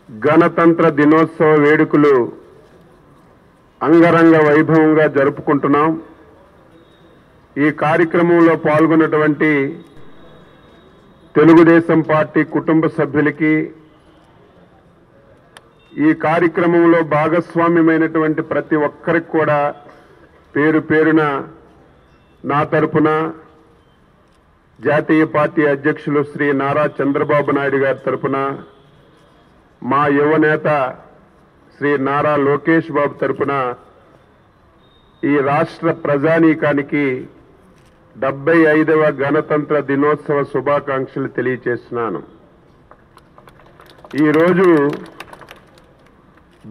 గణతంత్ర దినోత్సవ వేడుకలు అంగరంగ వైభవంగా జరుపుకుంటున్నాం. ఈ కార్యక్రమంలో పాల్గొన్నటువంటి తెలుగుదేశం పార్టీ కుటుంబ సభ్యులకి, ఈ కార్యక్రమంలో భాగస్వామ్యమైనటువంటి ప్రతి ఒక్కరికి కూడా పేరు పేరున నా తరపున జాతీయ పార్టీ అధ్యక్షులు శ్రీ నారా చంద్రబాబు నాయుడు గారి తరపున, మా యువనేత శ్రీ నారా లోకేష్ బాబు తరపున ఈ రాష్ట్ర ప్రజానీకానికి 75వ గణతంత్ర దినోత్సవ శుభాకాంక్షలు తెలియజేస్తున్నాను. ఈరోజు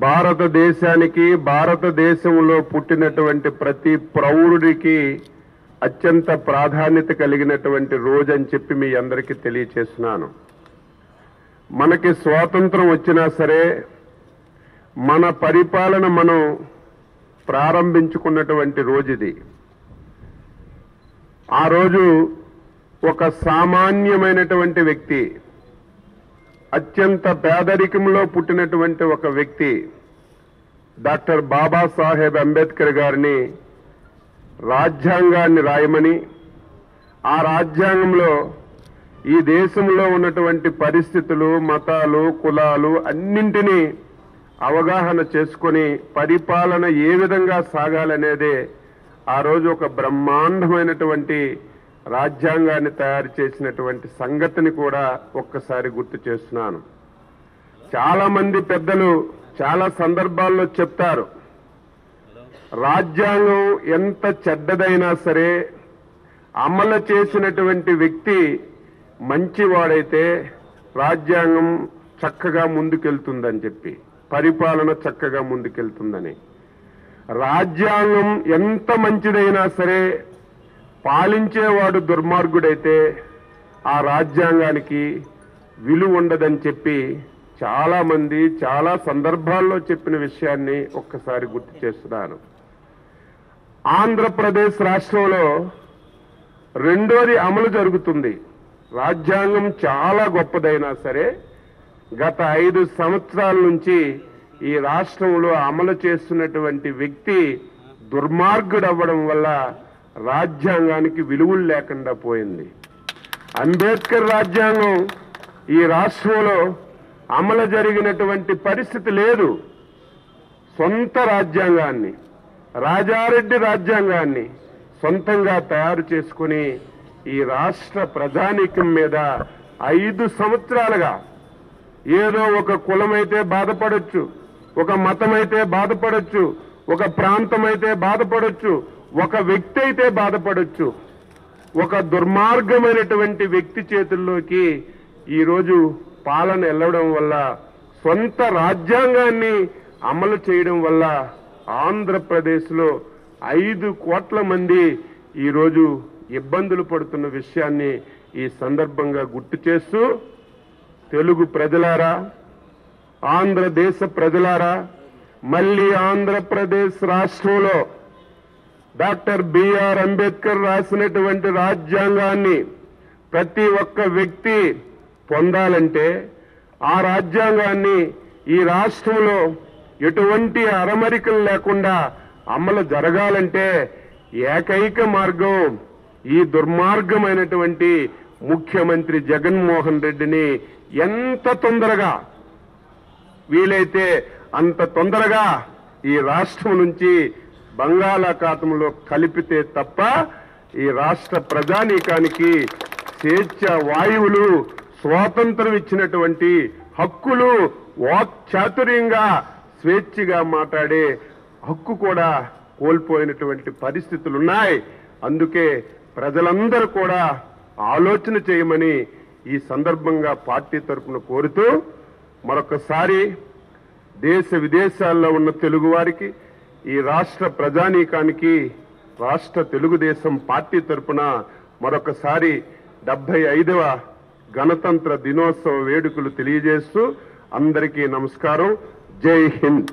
భారతదేశానికి, భారతదేశంలో పుట్టినటువంటి ప్రతి ప్రౌఢుడికి అత్యంత ప్రాధాన్యత కలిగినటువంటి రోజు అని చెప్పి మీ అందరికీ తెలియజేస్తున్నాను. మనకి స్వాతంత్రం వచ్చినా సరే మన పరిపాలన మనం ప్రారంభించుకున్నటువంటి రోజు ఇది. ఆ రోజు ఒక సామాన్యమైనటువంటి వ్యక్తి, అత్యంత పేదరికంలో పుట్టినటువంటి ఒక వ్యక్తి డాక్టర్ బాబాసాహెబ్ అంబేద్కర్ గారిని రాజ్యాంగాన్ని రాయమని, ఆ రాజ్యాంగంలో ఈ దేశంలో ఉన్నటువంటి పరిస్థితులు, మతాలు, కులాలు అన్నింటినీ అవగాహన చేసుకొని పరిపాలన ఏ విధంగా సాగాలనేదే ఆ రోజు ఒక బ్రహ్మాండమైనటువంటి రాజ్యాంగాన్ని తయారు చేసినటువంటి సంగతిని కూడా ఒక్కసారి గుర్తు చేస్తున్నాను. చాలా మంది పెద్దలు చాలా సందర్భాల్లో చెప్తారు, రాజ్యాంగం ఎంత చెడ్డదైనా సరే అమలు చేసినటువంటి వ్యక్తి మంచివాడైతే రాజ్యాంగం చక్కగా ముందుకెళ్తుందని చెప్పి, పరిపాలన చక్కగా ముందుకెళ్తుందని. రాజ్యాంగం ఎంత మంచిదైనా సరే పాలించేవాడు దుర్మార్గుడైతే ఆ రాజ్యాంగానికి విలువ ఉండదని చెప్పి చాలా మంది చాలా సందర్భాల్లో చెప్పిన విషయాన్ని ఒక్కసారి గుర్తు చేస్తున్నాను. ఆంధ్రప్రదేశ్ రాష్ట్రంలో రెండోది అమలు జరుగుతుంది. రాజ్యాంగం చాలా గొప్పదైనా సరే గత 5 సంవత్సరాల నుంచి ఈ రాష్ట్రంలో అమలు చేస్తున్నటువంటి వ్యక్తి దుర్మార్గుడు అవ్వడం వల్ల రాజ్యాంగానికి విలువలు లేకుండా పోయింది. అంబేద్కర్ రాజ్యాంగం ఈ రాష్ట్రంలో అమలు జరిగినటువంటి పరిస్థితి లేదు. సొంత రాజ్యాంగాన్ని, రాజారెడ్డి రాజ్యాంగాన్ని సొంతంగా తయారు చేసుకుని ఈ రాష్ట్ర ప్రజానీకం మీద 5 సంవత్సరాలుగా ఏదో ఒక కులమైతే బాధపడొచ్చు, ఒక మతమైతే బాధపడొచ్చు, ఒక ప్రాంతమైతే బాధపడొచ్చు, ఒక వ్యక్తి అయితే బాధపడొచ్చు, ఒక దుర్మార్గమైనటువంటి వ్యక్తి చేతుల్లోకి ఈరోజు పాలన వెళ్ళడం వల్ల, సొంత రాజ్యాంగాన్ని అమలు చేయడం వల్ల ఆంధ్రప్రదేశ్లో 5 కోట్ల మంది ఈరోజు ఇబ్బందులు పడుతున్న విషయాన్ని ఈ సందర్భంగా గుర్తు చేస్తూ, తెలుగు ప్రజలారా, ఆంధ్రదేశ ప్రజలారా, మళ్ళీ ఆంధ్రప్రదేశ్ రాష్ట్రంలో డాక్టర్ బిఆర్ అంబేద్కర్ రాసినటువంటి రాజ్యాంగాన్ని ప్రతి ఒక్క వ్యక్తి పొందాలంటే, ఆ రాజ్యాంగాన్ని ఈ రాష్ట్రంలో ఎటువంటి అరమరికలు లేకుండా అమలు జరగాలంటే ఏకైక మార్గం ఈ దుర్మార్గమైనటువంటి ముఖ్యమంత్రి జగన్మోహన్ రెడ్డిని ఎంత తొందరగా వీలైతే అంత తొందరగా ఈ రాష్ట్రం నుంచి బంగాళాఖాతంలో కలిపితే తప్ప ఈ రాష్ట్ర ప్రజానీకానికి స్వేచ్ఛ వాయువులు, స్వాతంత్రం ఇచ్చినటువంటి హక్కులు, వాక్ చాతుర్యంగా స్వేచ్ఛగా మాట్లాడే హక్కు కూడా కోల్పోయినటువంటి పరిస్థితులు ఉన్నాయి. అందుకే ప్రజలందరూ కూడా ఆలోచన చేయమని ఈ సందర్భంగా పార్టీ తరఫున కోరుతూ, మరొకసారి దేశ విదేశాల్లో ఉన్న తెలుగు వారికి, ఈ రాష్ట్ర ప్రజానీకానికి రాష్ట్ర తెలుగుదేశం పార్టీ తరఫున మరొకసారి 75వ గణతంత్ర దినోత్సవ వేడుకలు తెలియజేస్తూ అందరికీ నమస్కారం. జై హింద్.